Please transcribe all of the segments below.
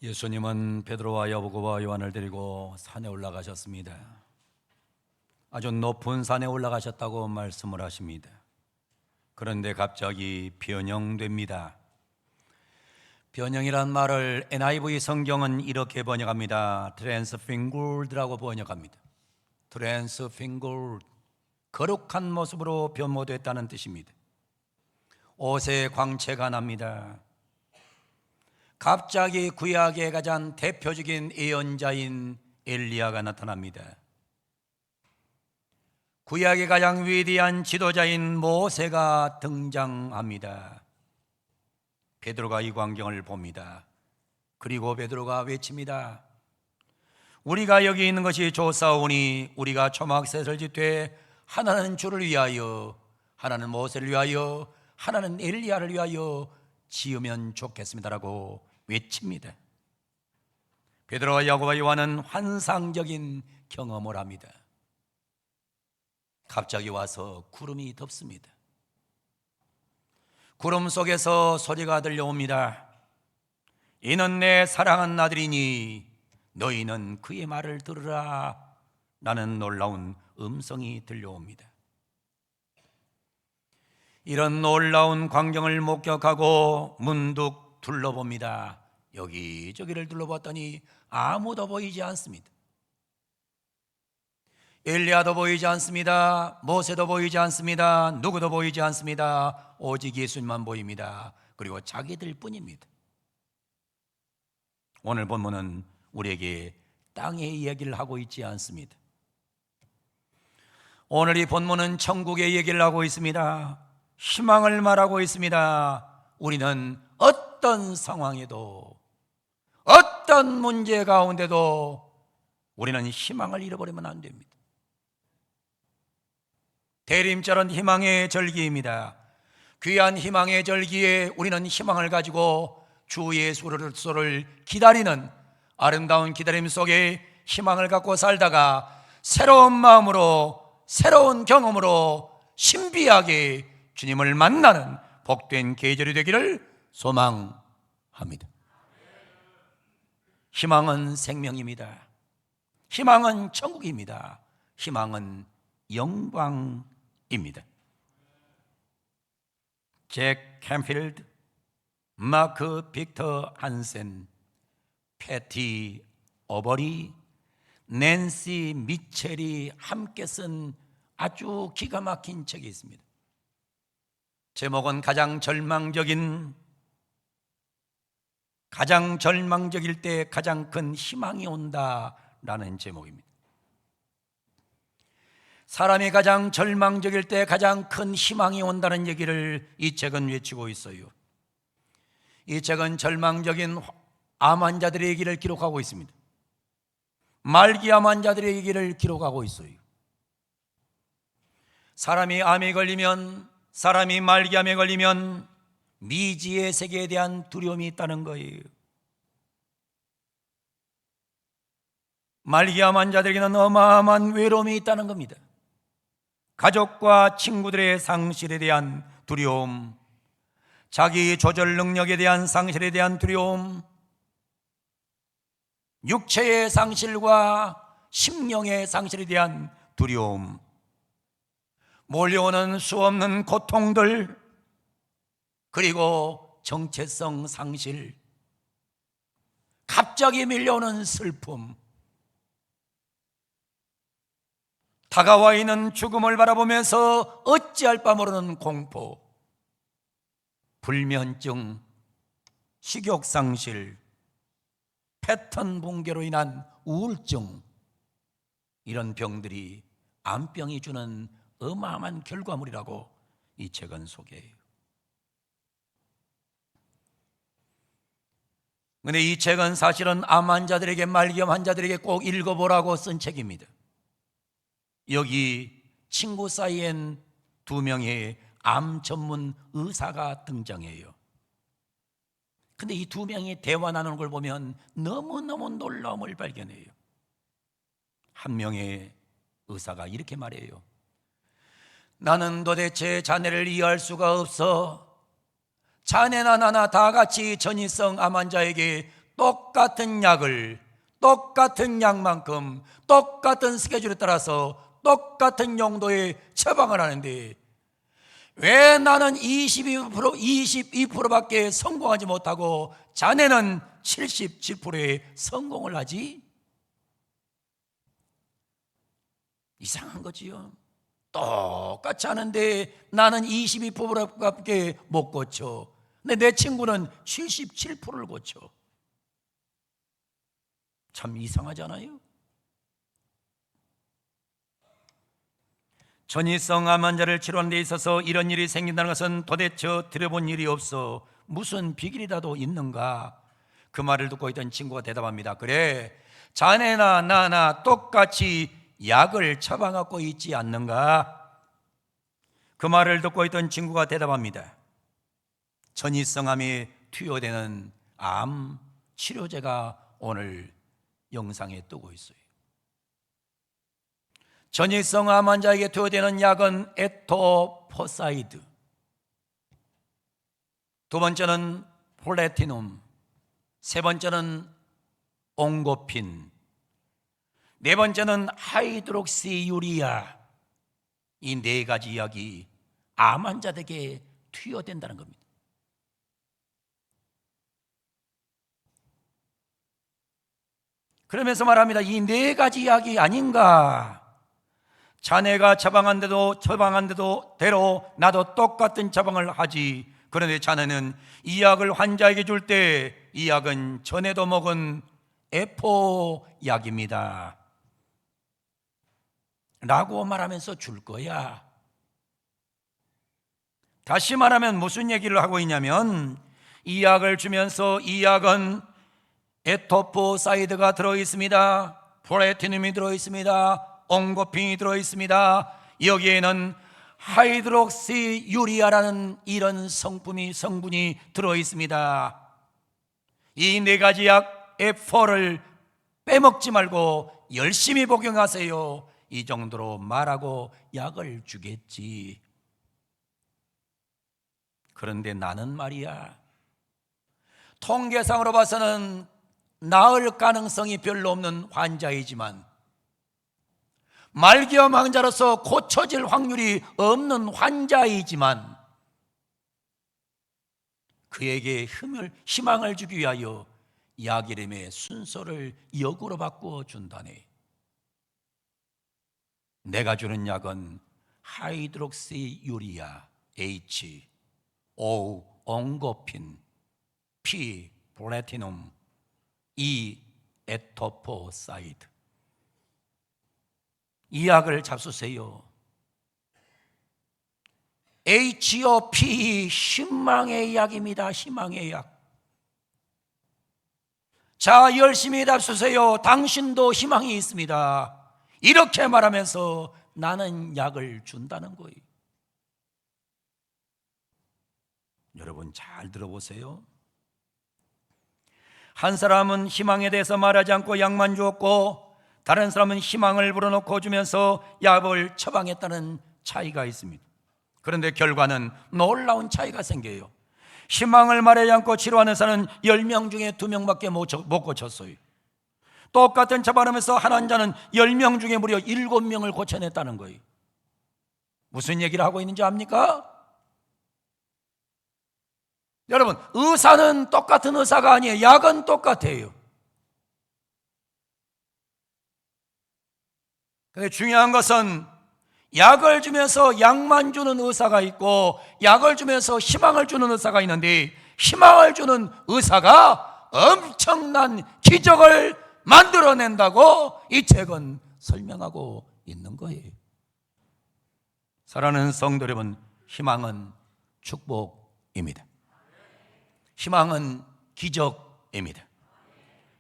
예수님은 베드로와 야고보와 요한을 데리고 산에 올라가셨습니다. 아주 높은 산에 올라가셨다고 말씀을 하십니다. 그런데 갑자기 변형됩니다. 변형이란 말을 NIV 성경은 이렇게 번역합니다. transfigured라고 번역합니다. transfigured, 거룩한 모습으로 변모됐다는 뜻입니다. 옷에 광채가 납니다. 갑자기 구약의 가장 대표적인 예언자인 엘리야가 나타납니다. 구약의 가장 위대한 지도자인 모세가 등장합니다. 베드로가 이 광경을 봅니다. 그리고 베드로가 외칩니다. 우리가 여기 있는 것이 좋사오니 우리가 초막셋을 짓되 하나는 주를 위하여, 하나는 모세를 위하여, 하나는 엘리야를 위하여 지으면 좋겠습니다라고 외칩니다. 베드로와 야고보와 요한은 환상적인 경험을 합니다. 갑자기 와서 구름이 덮습니다. 구름 속에서 소리가 들려옵니다. 이는 내 사랑하는 아들이니 너희는 그의 말을 들으라. 라는 놀라운 음성이 들려옵니다. 이런 놀라운 광경을 목격하고 문득 둘러봅니다. 여기저기를 둘러봤더니 아무도 보이지 않습니다. 엘리야도 보이지 않습니다. 모세도 보이지 않습니다. 누구도 보이지 않습니다. 오직 예수님만 보입니다. 그리고 자기들 뿐입니다. 오늘 본문은 우리에게 땅의 이야기를 하고 있지 않습니다. 오늘 이 본문은 천국의 얘기를 하고 있습니다. 희망을 말하고 있습니다. 우리는 어떤 상황에도, 어떤 문제 가운데도 우리는 희망을 잃어버리면 안 됩니다. 대림절은 희망의 절기입니다. 귀한 희망의 절기에 우리는 희망을 가지고 주 예수를 기다리는 아름다운 기다림 속에 희망을 갖고 살다가 새로운 마음으로, 새로운 경험으로 신비하게 주님을 만나는 복된 계절이 되기를 소망합니다. 희망은 생명입니다. 희망은 천국입니다. 희망은 영광입니다. 잭 캠필드, 마크 빅터 한센, 패티 오버리, 낸시 미첼이 함께 쓴 아주 기가 막힌 책이 있습니다. 제목은 가장 절망적일 때 가장 큰 희망이 온다라는 제목입니다. 사람이 가장 절망적일 때 가장 큰 희망이 온다는 얘기를 이 책은 외치고 있어요. 이 책은 절망적인 암 환자들의 얘기를 기록하고 있습니다. 말기암 환자들의 얘기를 기록하고 있어요. 사람이 암에 걸리면, 사람이 말기암에 걸리면 미지의 세계에 대한 두려움이 있다는 거예요. 말기암 환자들에게는 어마어마한 외로움이 있다는 겁니다. 가족과 친구들의 상실에 대한 두려움, 자기 조절 능력에 대한 상실에 대한 두려움, 육체의 상실과 심령의 상실에 대한 두려움, 몰려오는 수없는 고통들, 그리고 정체성 상실, 갑자기 밀려오는 슬픔, 다가와 있는 죽음을 바라보면서 어찌할 바 모르는 공포, 불면증, 식욕상실, 패턴 붕괴로 인한 우울증, 이런 병들이 암병이 주는 어마어마한 결과물이라고 이 책은 소개해요. 그런데 이 책은 사실은 암 환자들에게, 말기암 환자들에게 꼭 읽어보라고 쓴 책입니다. 여기 친구 사이엔 2명의 암 전문 의사가 등장해요. 근데 이 2명이 대화 나누는 걸 보면 너무너무 놀라움을 발견해요. 한 명의 의사가 이렇게 말해요. 나는 도대체 자네를 이해할 수가 없어. 자네나 나나 다 같이 전이성 암 환자에게 똑같은 약을 똑같은 양만큼 똑같은 스케줄에 따라서 똑같은 용도의 처방을 하는데 왜 나는 22%밖에 성공하지 못하고 자네는 77%의 성공을 하지? 이상한 거지요. 똑같이 하는데 나는 22%밖에 못 고쳐. 근데 내 친구는 77%를 고쳐. 참 이상하잖아요. 전이성 암 환자를 치료하는 데 있어서 이런 일이 생긴다는 것은 도대체 들어본 일이 없어. 무슨 비결이라도 있는가? 그 말을 듣고 있던 친구가 대답합니다. 그래, 자네나 나나 똑같이 약을 처방하고 있지 않는가? 그 말을 듣고 있던 친구가 대답합니다. 전이성 암에 투여되는 암 치료제가 오늘 영상에 뜨고 있어요. 전이성 암 환자에게 투여되는 약은 에토포사이드, 두 번째는 플래티눔, 세 번째는 옹고핀, 네 번째는 하이드록시유리아. 이 네 가지 약이 암 환자들에게 투여된다는 겁니다. 그러면서 말합니다. 이 네 가지 약이 아닌가? 자네가 처방한 대로 나도 똑같은 처방을 하지. 그런데 자네는 이 약을 환자에게 줄 때 이 약은 전에도 먹은 에포 약입니다 라고 말하면서 줄 거야. 다시 말하면 무슨 얘기를 하고 있냐면, 이 약을 주면서 이 약은 에토포사이드가 들어있습니다, 플래티늄이 들어있습니다, 옹고핀이 들어있습니다, 여기에는 하이드록시유리아라는 이런 성분이 들어있습니다. 이 네 가지 약 F4를 빼먹지 말고 열심히 복용하세요. 이 정도로 말하고 약을 주겠지. 그런데 나는 말이야, 통계상으로 봐서는 나을 가능성이 별로 없는 환자이지만, 말기암 환자로서 고쳐질 확률이 없는 환자이지만, 그에게 희망을 주기 위하여 약 이름의 순서를 역으로 바꾸어 준다네. 내가 주는 약은 하이드록시유리아, H, O, 옹고핀, P, 플래티눔, E, 에토포사이드. 이 약을 잡수세요. HOP, 희망의 약입니다. 희망의 약. 자, 열심히 잡수세요. 당신도 희망이 있습니다. 이렇게 말하면서 나는 약을 준다는 거예요. 여러분 잘 들어보세요. 한 사람은 희망에 대해서 말하지 않고 약만 주었고, 다른 사람은 희망을 불어넣고 주면서 약을 처방했다는 차이가 있습니다. 그런데 결과는 놀라운 차이가 생겨요. 희망을 말하지 않고 치료하는 사람은 10명 중에 2명밖에 못 고쳤어요. 똑같은 처방하면서 한 환자는 10명 중에 무려 7명을 고쳐냈다는 거예요. 무슨 얘기를 하고 있는지 압니까? 여러분, 의사는 똑같은 의사가 아니에요. 약은 똑같아요. 근데 중요한 것은 약을 주면서 약만 주는 의사가 있고, 약을 주면서 희망을 주는 의사가 있는데, 희망을 주는 의사가 엄청난 기적을 만들어낸다고 이 책은 설명하고 있는 거예요. 사랑하는 성도 여러분, 희망은 축복입니다. 희망은 기적입니다.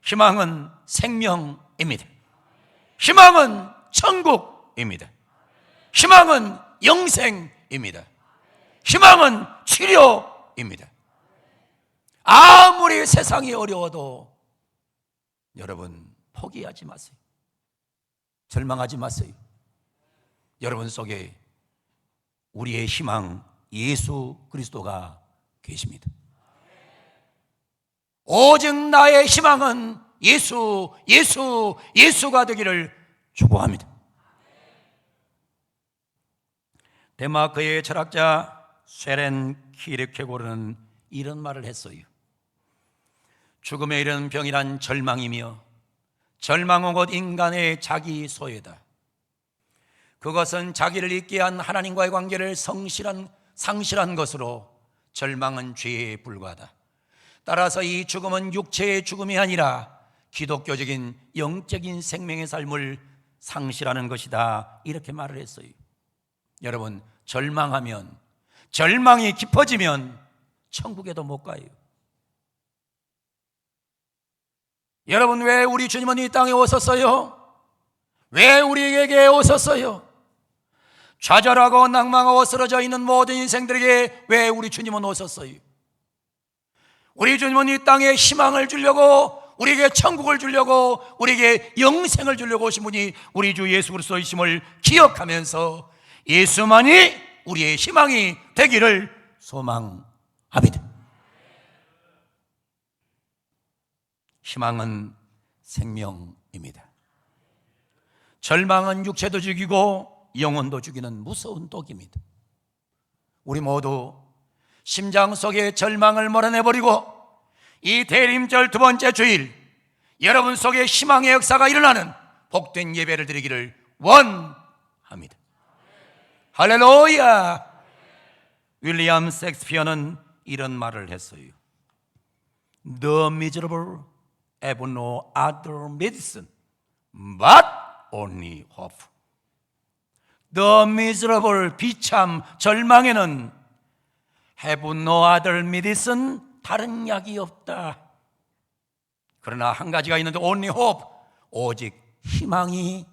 희망은 생명입니다. 희망은 천국입니다. 희망은 영생입니다. 희망은 치료입니다. 아무리 세상이 어려워도 여러분 포기하지 마세요. 절망하지 마세요. 여러분 속에 우리의 희망 예수 그리스도가 계십니다. 오직 나의 희망은 예수, 예수, 예수가 되기를 축복합니다. 덴마크의 철학자 쇠렌 키르케고르는 이런 말을 했어요. 죽음에 이르는 병이란 절망이며 절망은 곧 인간의 자기 소외다. 그것은 자기를 잊게 한 하나님과의 관계를 상실한 것으로 절망은 죄에 불과하다. 따라서 이 죽음은 육체의 죽음이 아니라 기독교적인 영적인 생명의 삶을 상실하는 것이다. 이렇게 말을 했어요. 여러분, 절망이 깊어지면 천국에도 못 가요. 여러분, 왜 우리 주님은 이 땅에 오셨어요? 왜 우리에게 오셨어요? 좌절하고 낭망하고 쓰러져 있는 모든 인생들에게 왜 우리 주님은 오셨어요? 우리 주님은 이 땅에 희망을 주려고, 우리에게 천국을 주려고, 우리에게 영생을 주려고 오신 분이 우리 주 예수 그리스도이심을 기억하면서 예수만이 우리의 희망이 되기를 소망합니다. 희망은 생명입니다. 절망은 육체도 죽이고 영혼도 죽이는 무서운 독입니다. 우리 모두 심장 속에 절망을 몰아내버리고 이 대림절 두 번째 주일, 여러분 속에 희망의 역사가 일어나는 복된 예배를 드리기를 원합니다. 할렐루야. 윌리엄 셰익스피어는 이런 말을 했어요. The miserable have no other medicine but only hope. The miserable, 비참, 절망에는 have no other medicine, 다른 약이 없다. 그러나 한 가지가 있는데 only hope, 오직 희망이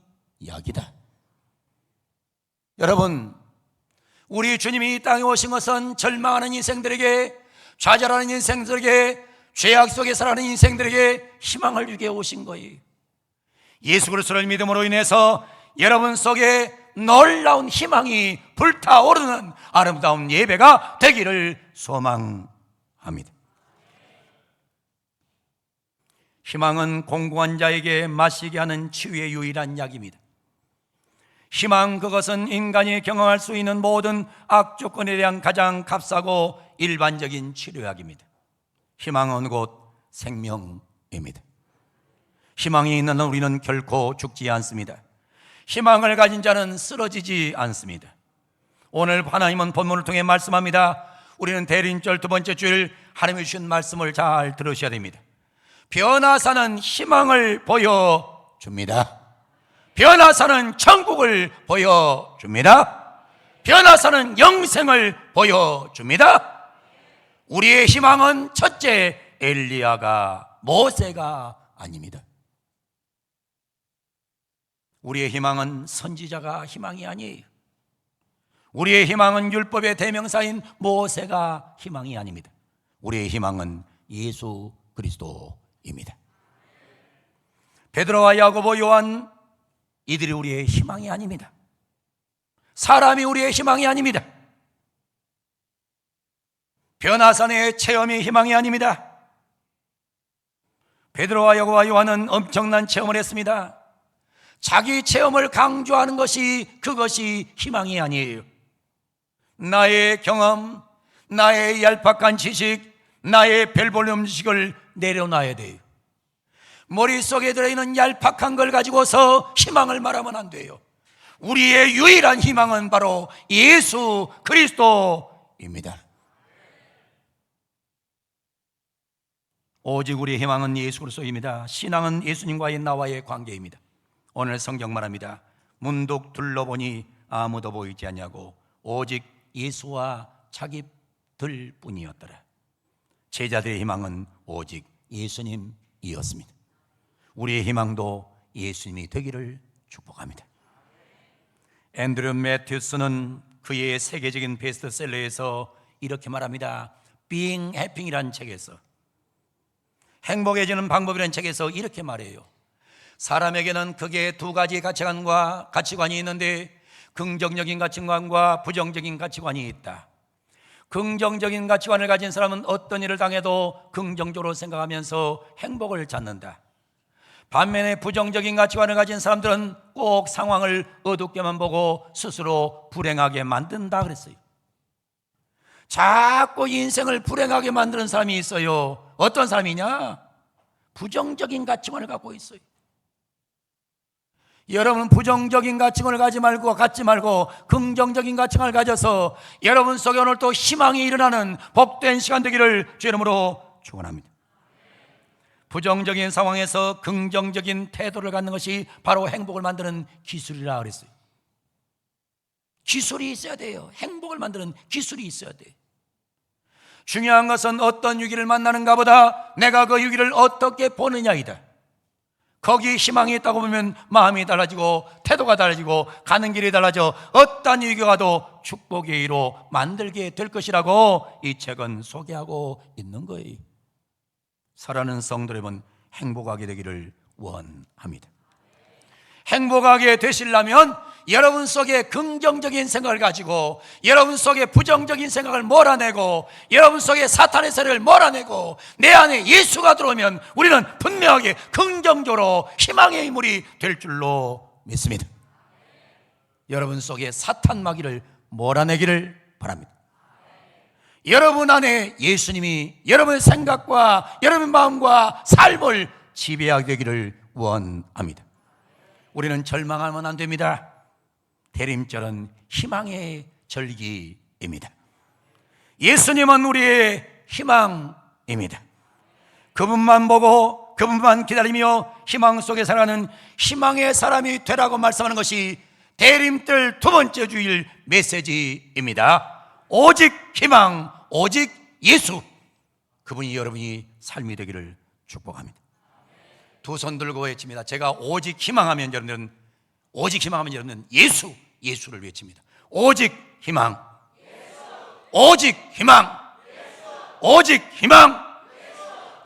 약이다. 여러분, 우리 주님이 이 땅에 오신 것은 절망하는 인생들에게, 좌절하는 인생들에게, 죄악 속에 살아가는 인생들에게 희망을 주게 오신 거예요. 예수 그리스도를 믿음으로 인해서 여러분 속에 놀라운 희망이 불타오르는 아름다운 예배가 되기를 소망합니다. 희망은 공고한 자에게 마시게 하는 치유의 유일한 약입니다. 희망, 그것은 인간이 경험할 수 있는 모든 악조건에 대한 가장 값싸고 일반적인 치료약입니다. 희망은 곧 생명입니다. 희망이 있는 우리는 결코 죽지 않습니다. 희망을 가진 자는 쓰러지지 않습니다. 오늘 하나님은 본문을 통해 말씀합니다. 우리는 대림절 두 번째 주일 하나님이 주신 말씀을 잘 들으셔야 됩니다. 변화사는 희망을 보여줍니다. 변화사는 천국을 보여줍니다. 변화사는 영생을 보여줍니다. 우리의 희망은 첫째 엘리야가, 모세가 아닙니다. 우리의 희망은 선지자가 희망이 아니에요. 우리의 희망은 율법의 대명사인 모세가 희망이 아닙니다. 우리의 희망은 예수 그리스도입니다. 베드로와 야고보, 요한, 이들이 우리의 희망이 아닙니다. 사람이 우리의 희망이 아닙니다. 변화산의 체험이 희망이 아닙니다. 베드로와 야고보와 요한은 엄청난 체험을 했습니다. 자기 체험을 강조하는 그것이 희망이 아니에요. 나의 경험, 나의 얄팍한 지식, 나의 별볼름 지식을 내려놔야 돼요. 머릿속에 들어있는 얄팍한 걸 가지고서 희망을 말하면 안 돼요. 우리의 유일한 희망은 바로 예수 그리스도입니다. 오직 우리의 희망은 예수 그리스도입니다. 신앙은 예수님과의 나와의 관계입니다. 오늘 성경 말합니다. 문득 둘러보니 아무도 보이지 않냐고 오직 예수와 자기들 뿐이었더라. 제자들의 희망은 오직 예수님이었습니다. 우리의 희망도 예수님이 되기를 축복합니다. 앤드류 매튜스는 그의 세계적인 베스트셀러에서 이렇게 말합니다. Being Happy이라는 책에서, 행복해지는 방법이라는 책에서 이렇게 말해요. 사람에게는 크게 두 가지 가치관이 있는데 긍정적인 가치관과 부정적인 가치관이 있다. 긍정적인 가치관을 가진 사람은 어떤 일을 당해도 긍정적으로 생각하면서 행복을 찾는다. 반면에 부정적인 가치관을 가진 사람들은 꼭 상황을 어둡게만 보고 스스로 불행하게 만든다 그랬어요. 자꾸 인생을 불행하게 만드는 사람이 있어요. 어떤 사람이냐? 부정적인 가치관을 갖고 있어요. 여러분, 부정적인 가치관을 갖지 말고 긍정적인 가치관을 가져서 여러분 속에 오늘 또 희망이 일어나는 복된 시간 되기를 주 이름으로 축원합니다. 부정적인 상황에서 긍정적인 태도를 갖는 것이 바로 행복을 만드는 기술이라 그랬어요. 기술이 있어야 돼요. 행복을 만드는 기술이 있어야 돼요. 중요한 것은 어떤 위기를 만나는가 보다 내가 그 위기를 어떻게 보느냐이다. 거기에 희망이 있다고 보면 마음이 달라지고 태도가 달라지고 가는 길이 달라져 어떤 위기가 와도 축복의 위로 만들게 될 것이라고 이 책은 소개하고 있는 거예요. 사랑하는 성도 여러분, 행복하게 되기를 원합니다. 행복하게 되시려면 여러분 속에 긍정적인 생각을 가지고 여러분 속에 부정적인 생각을 몰아내고 여러분 속에 사탄의 세력을 몰아내고 내 안에 예수가 들어오면 우리는 분명하게 긍정적으로 희망의 인물이 될 줄로 믿습니다. 여러분 속에 사탄 마귀를 몰아내기를 바랍니다. 여러분 안에 예수님이 여러분의 생각과 여러분의 마음과 삶을 지배하게 되기를 원합니다. 우리는 절망하면 안 됩니다. 대림절은 희망의 절기입니다. 예수님은 우리의 희망입니다. 그분만 보고 그분만 기다리며 희망 속에 살아가는 희망의 사람이 되라고 말씀하는 것이 대림절 두 번째 주일 메시지입니다. 오직 희망, 오직 예수, 그분이 여러분이 삶이 되기를 축복합니다. 두 손 들고 외칩니다. 제가 오직 희망하면 여러분들은 예수를 외칩니다. 오직 희망, 오직 희망, 오직 희망.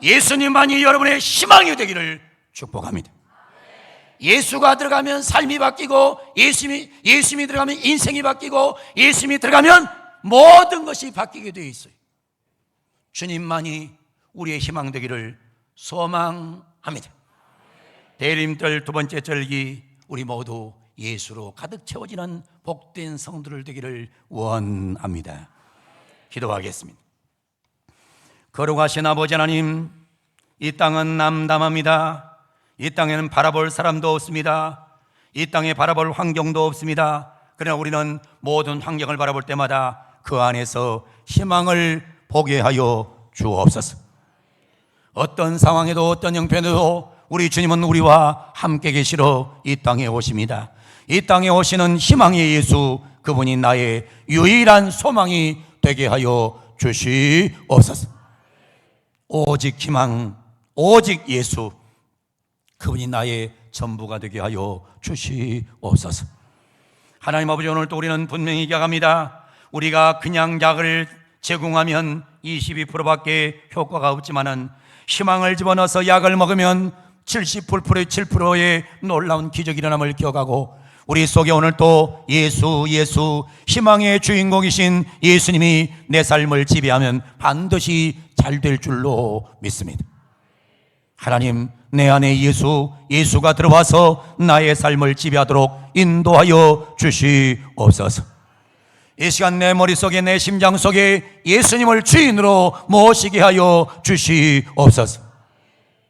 예수님만이 여러분의 희망이 되기를 축복합니다. 예수가 들어가면 삶이 바뀌고 예수님이 들어가면 인생이 바뀌고 예수님이 들어가면 모든 것이 바뀌게 되어 있어요. 주님만이 우리의 희망 되기를 소망합니다. 대림절 두 번째 절기, 우리 모두 예수로 가득 채워지는 복된 성도들 되기를 원합니다. 기도하겠습니다. 거룩하신 아버지 하나님, 이 땅은 남담합니다. 이 땅에는 바라볼 사람도 없습니다. 이 땅에 바라볼 환경도 없습니다. 그러나 우리는 모든 환경을 바라볼 때마다 그 안에서 희망을 보게 하여 주옵소서. 어떤 상황에도 어떤 형편에도 우리 주님은 우리와 함께 계시러 이 땅에 오십니다. 이 땅에 오시는 희망의 예수, 그분이 나의 유일한 소망이 되게 하여 주시옵소서. 오직 희망, 오직 예수, 그분이 나의 전부가 되게 하여 주시옵소서. 하나님 아버지, 오늘 또 우리는 분명히 기억합니다. 우리가 그냥 약을 제공하면 22%밖에 효과가 없지만은 희망을 집어넣어서 약을 먹으면 77%의 놀라운 기적이 일어남을 기억하고, 우리 속에 오늘 또 예수 희망의 주인공이신 예수님이 내 삶을 지배하면 반드시 잘 될 줄로 믿습니다. 하나님, 내 안에 예수가 들어와서 나의 삶을 지배하도록 인도하여 주시옵소서. 이 시간 내 머릿속에, 내 심장 속에 예수님을 주인으로 모시게 하여 주시옵소서.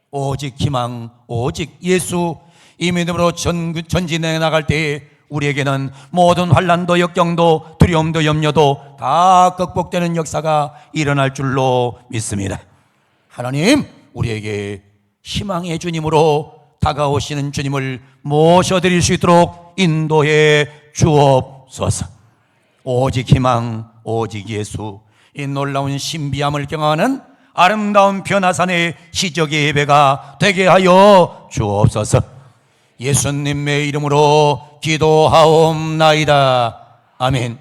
오직 희망, 오직 예수, 이 믿음으로 전진해 나갈 때에 우리에게는 모든 환난도 역경도 두려움도 염려도 다 극복되는 역사가 일어날 줄로 믿습니다. 하나님, 우리에게 희망의 주님으로 다가오시는 주님을 모셔드릴 수 있도록 인도해 주옵소서. 오직 희망, 오직 예수, 이 놀라운 신비함을 경험하는 아름다운 변화산의 시적의 예배가 되게 하여 주옵소서. 예수님의 이름으로 기도하옵나이다. 아멘.